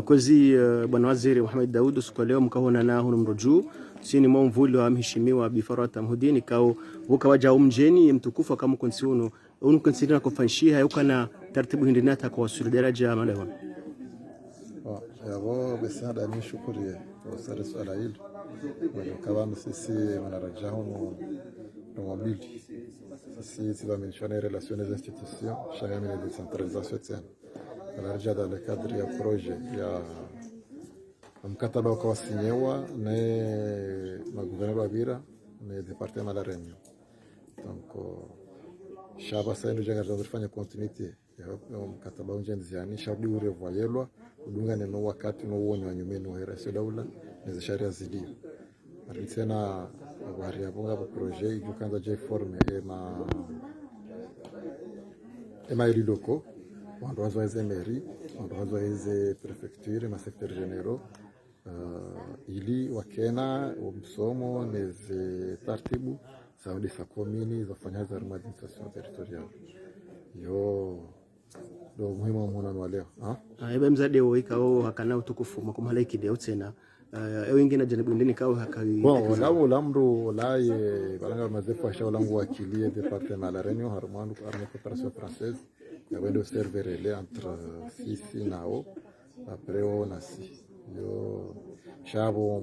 Kozi bwana waziri Mohamed Daoud siku leo mkaona na huno mroju sini mvuli wa mheshimiwa Bi Farwat Mhudini kao ukawaja umjeni mtukufu kama kunsi uno kunsidina kufanshia yuko na taratibu hindinata kwa wasuli daraja malawa yabo besada ni shukuri wasare swala hili kama sisi wanarajahu no mobili sisi tumementionner relations des institutions changement de décentralisation tena نرجع dans le cadre ya projet ya mkataba ukawasinyewa na gouverneur wa Bira na département la Réunion. Donc shaba sasa ndio jenga tunafanya continuité ya mkataba unjenziani shabdi urevoyelwa udunga neno wakati no uone wanyumeni wa RS daula na sharia zidio. Tena bari ya bonga ba projet ijukanza je forme ema ililoko wandozo hizo mairie, wandozo hizo prefecture na secteur généraux ili wakena umsomo neze taratibu saudi sa commune zafanya za administration territoriale yo do muhimu mwana wa leo ebe mzade woikao hakana utukufu makumalaiki de utsena wengine janibu ndini kao hakawi bon la mro la ye balanga mazefu asha langu wakilie département la Réunion harmanu armée coopération française il y avait des serveurs relais entre sisi nao après on a si yo chabo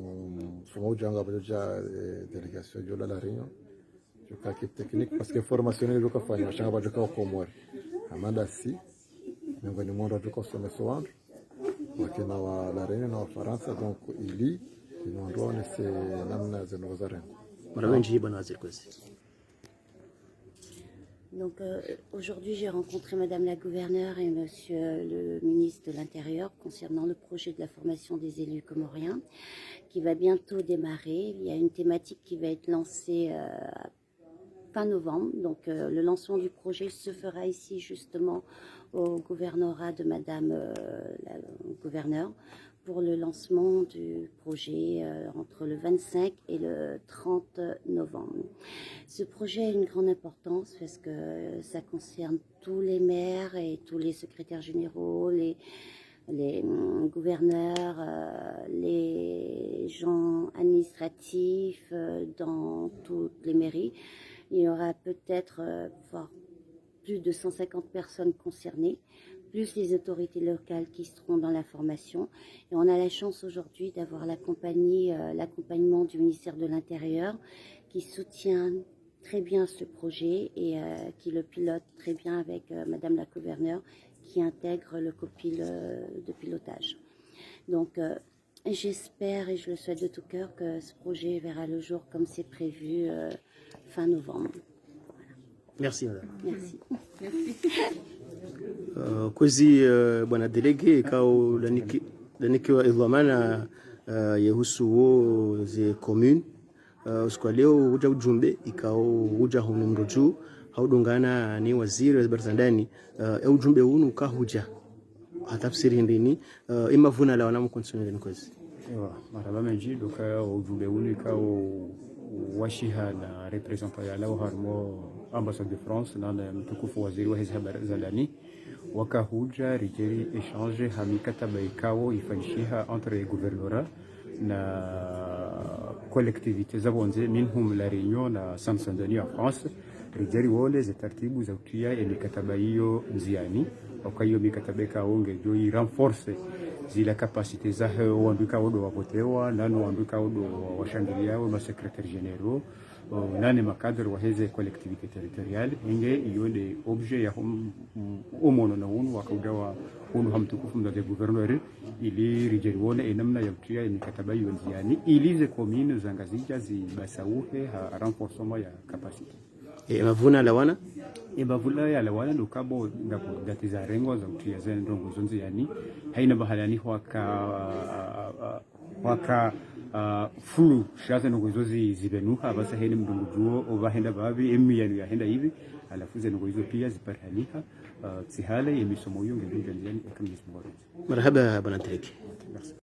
somo janga bajoja délégation de la Réunion je crois que technique parce que formationnel le kafanya changa bajoka komor amanda si miongoni mwa watu kusoma sound wakina wa la Réunion na Faransa donc ili inaondoa c'est namna za Nozaren marawenji bwana waziri kwezi. Donc aujourd'hui, j'ai rencontré Madame la gouverneure et Monsieur le ministre de l'Intérieur concernant le projet de la formation des élus comoriens qui va bientôt démarrer. Il y a une thématique qui va être lancée fin novembre. Donc le lancement du projet se fera ici justement au gouvernorat de Madame la gouverneure pour le lancement du projet entre le 25 et le 30 novembre. Ce projet a une grande importance parce que ça concerne tous les maires et tous les secrétaires généraux, les gouverneurs, les gens administratifs dans toutes les mairies. Il y aura peut-être plus de 150 personnes concernées, plus les autorités locales qui seront dans la formation. Et on a la chance aujourd'hui d'avoir l'accompagnement du ministère de l'Intérieur qui soutient très bien ce projet et qui le pilote très bien avec Madame la gouverneure qui intègre le copil de pilotage. Donc j'espère et je le souhaite de tout cœur que ce projet verra le jour comme c'est prévu fin novembre. Voilà. Merci madame. Merci. Kozi bwana delege kao lanikiwa idhamana yahusu wo ze commune usiku leo uja ujumbe ikao uja hunu mroju haudungana ni waziri wa barzandani ujumbe hunu ukahuja hatafsiri ndini imavuna la wanamu konsonele nkozi maraba menji doka ujumbe hunu ikao washiha na representant ya lao harmo ambassade de France na mtukufu waziri wa hizi habari za ndani wakahuja rijeri échange hamikataba ikao ifanyishiha entre gouvernorat na collectivité zabonze minhum la Réunion na Saint-Denis en France rijeri wole za taratibu za utia ya mikataba hiyo nziani wakayo mikataba ikao ngejo renforce zile capacité za wanduka wodo wapotewa nano wanduka wodo washangilia wa secrétaire généraux nane makadre wa hizi collectivité territoriale inge iyo de objet ya umono na unu wakaudawa unu hamtukufu mzazi gouverneur ili rijeri wone enamna ya utia ya mikataba hiyo nziani ili ze commune zangazija zibasauhe renforcement ya capacité mavuna lawana bavula ya lawana lukabo ngapo datiza rengo za utia za ndongo zonzi yani haina bahalani waka fulu shaza ngozozi zibenuha basa hene mdungu juo obahenda babi emiyanu ya henda hivi alafu ze ngozo pia ziparhaliha tsihale yemisomo yonge ndungu yani ekamisi mwaro. Marhaba bwana Tereki.